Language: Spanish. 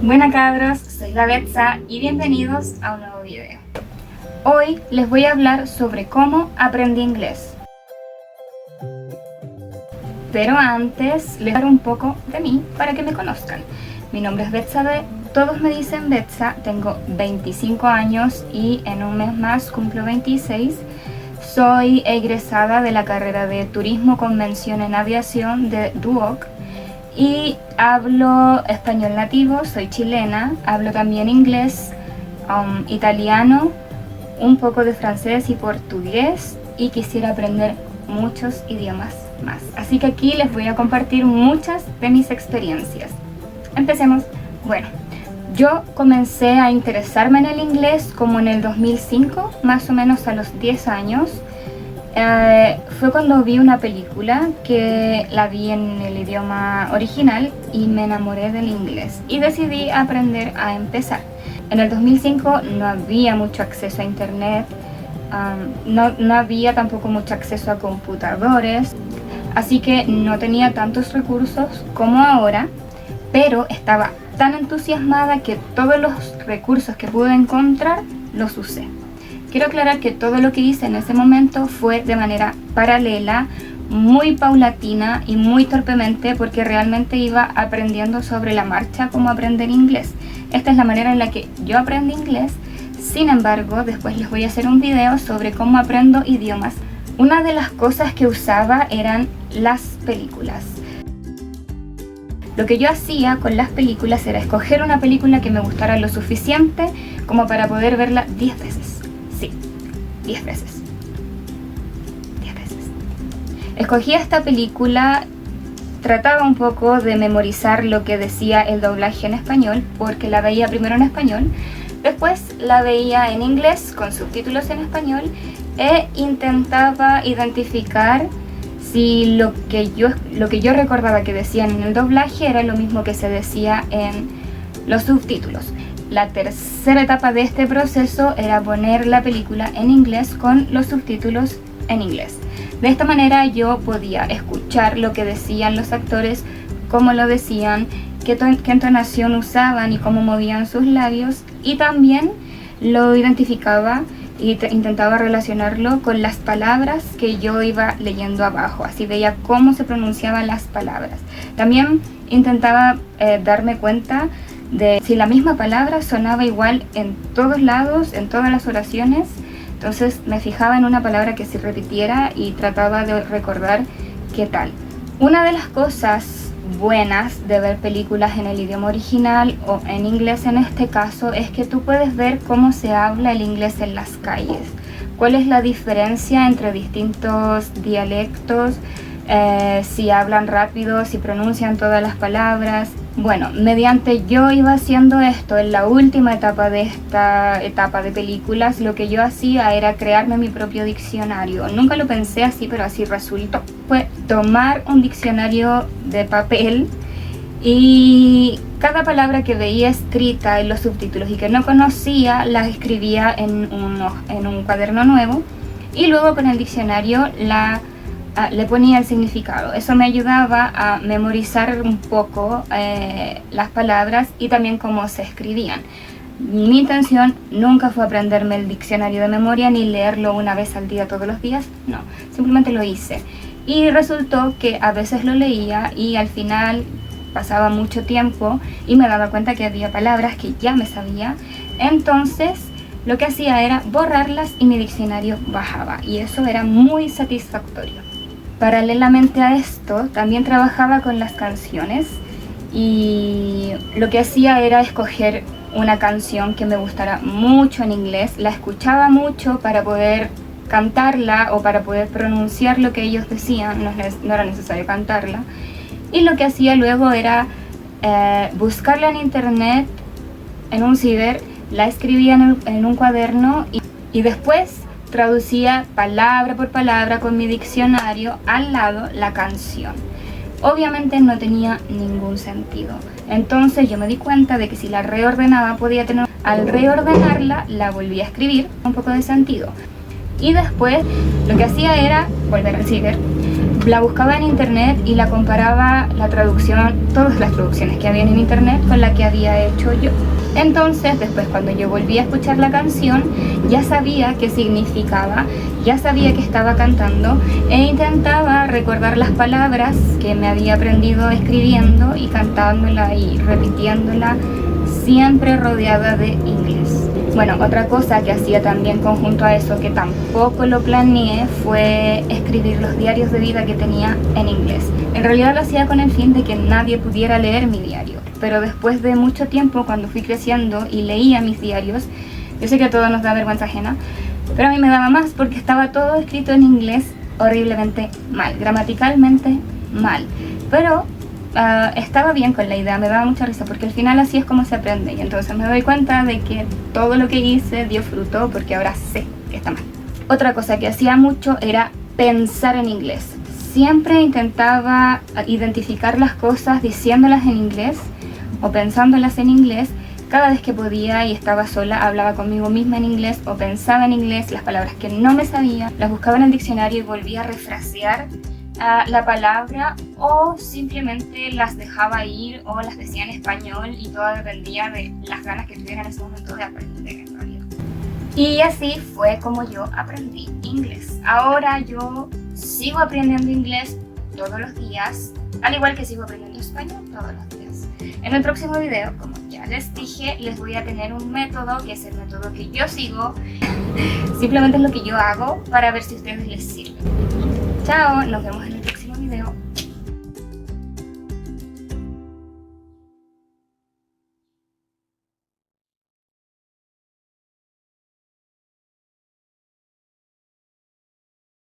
Buenas cabros, soy la Betsa y bienvenidos a un nuevo video. Hoy les voy a hablar sobre cómo aprendí inglés. Pero antes les voy a hablar un poco de mí para que me conozcan. Mi nombre es Betsa B, todos me dicen Betsa, tengo 25 años y en un mes más cumplo 26. Soy egresada de la carrera de Turismo con mención en Aviación de DUOC. Y hablo español nativo, soy chilena, hablo también inglés, italiano, un poco de francés y portugués y quisiera aprender muchos idiomas más. Así que aquí les voy a compartir muchas de mis experiencias. Empecemos. Bueno, yo comencé a interesarme en el inglés como en el 2005, más o menos a los 10 años. Fue cuando vi una película que la vi en el idioma original y me enamoré del inglés y decidí aprender a empezar. En el 2005 no había mucho acceso a internet, no había tampoco mucho acceso a computadores, así que no tenía tantos recursos como ahora, pero estaba tan entusiasmada que todos los recursos que pude encontrar los usé. Quiero aclarar que todo lo que hice en ese momento fue de manera paralela, muy paulatina y muy torpemente porque realmente iba aprendiendo sobre la marcha cómo aprender inglés. Esta es la manera en la que yo aprendí inglés. Sin embargo, después les voy a hacer un video sobre cómo aprendo idiomas. Una de las cosas que usaba eran las películas. Lo que yo hacía con las películas era escoger una película que me gustara lo suficiente como para poder verla 10 veces. Sí, 10 veces. 10 veces. Escogí esta película, trataba un poco de memorizar lo que decía el doblaje en español, porque la veía primero en español, después la veía en inglés con subtítulos en español e intentaba identificar si lo que yo recordaba que decían en el doblaje era lo mismo que se decía en los subtítulos. La tercera etapa de este proceso era poner la película en inglés con los subtítulos en inglés. De esta manera yo podía escuchar lo que decían los actores, cómo lo decían, qué entonación usaban y cómo movían sus labios, y también lo identificaba y intentaba relacionarlo con las palabras que yo iba leyendo abajo, así veía cómo se pronunciaban las palabras. También intentaba darme cuenta de si la misma palabra sonaba igual en todos lados, en todas las oraciones. Entonces me fijaba en una palabra que se repitiera y trataba de recordar qué tal. Una de las cosas buenas de ver películas en el idioma original o en inglés en este caso es que tú puedes ver cómo se habla el inglés en las calles, cuál es la diferencia entre distintos dialectos, si hablan rápido, si pronuncian todas las palabras. Bueno, mediante yo iba haciendo esto en la última etapa de esta etapa de películas, lo que yo hacía era crearme mi propio diccionario. Nunca lo pensé así, pero así resultó. Fue tomar un diccionario de papel y cada palabra que veía escrita en los subtítulos y que no conocía, la escribía en un cuaderno nuevo y luego con el diccionario le ponía el significado. Eso me ayudaba a memorizar un poco las palabras y también cómo se escribían. Mi intención nunca fue aprenderme el diccionario de memoria ni leerlo una vez al día todos los días, no, simplemente lo hice. Y resultó que a veces lo leía y al final pasaba mucho tiempo y me daba cuenta que había palabras que ya me sabía. Entonces lo que hacía era borrarlas y mi diccionario bajaba y eso era muy satisfactorio. Paralelamente a esto, también trabajaba con las canciones y lo que hacía era escoger una canción que me gustara mucho en inglés, la escuchaba mucho para poder cantarla o para poder pronunciar lo que ellos decían, no era necesario cantarla, y lo que hacía luego era buscarla en internet, en un ciber, la escribía en un cuaderno y después traducía palabra por palabra con mi diccionario al lado la canción. Obviamente no tenía ningún sentido. Entonces yo me di cuenta de que si la reordenaba podía tener... Al reordenarla la volví a escribir un poco de sentido. Y después lo que hacía era volver al ciber, La buscaba en internet y la comparaba la traducción, todas las traducciones que había en internet con la que había hecho yo. Entonces, después cuando yo volví a escuchar la canción, ya sabía qué significaba, ya sabía que estaba cantando e intentaba recordar las palabras que me había aprendido escribiendo y cantándola y repitiéndola, siempre rodeada de inglés. Bueno, otra cosa que hacía también conjunto a eso, que tampoco lo planeé, fue escribir los diarios de vida que tenía en inglés. En realidad lo hacía con el fin de que nadie pudiera leer mi diario, pero después de mucho tiempo, cuando fui creciendo y leía mis diarios, yo sé que a todos nos da vergüenza ajena, pero a mí me daba más porque estaba todo escrito en inglés horriblemente mal, gramaticalmente mal, pero estaba bien con la idea, me daba mucha risa porque al final así es como se aprende y entonces me doy cuenta de que todo lo que hice dio fruto porque ahora sé que está mal. Otra cosa que hacía mucho era pensar en inglés. Siempre intentaba identificar las cosas diciéndolas en inglés o pensándolas en inglés. Cada vez que podía y estaba sola, hablaba conmigo misma en inglés o pensaba en inglés las palabras que no me sabía, las buscaba en el diccionario y volvía a refrasear la palabra, o simplemente las dejaba ir o las decía en español, y todo dependía de las ganas que tuviera en ese momento de aprender en realidad. Y así fue como yo aprendí inglés. Ahora yo sigo aprendiendo inglés todos los días, al igual que sigo aprendiendo español todos los días. En el próximo video, como ya les dije, les voy a tener un método que es el método que yo sigo. Simplemente es lo que yo hago para ver si a ustedes les sirve. Chao, nos vemos en el próximo.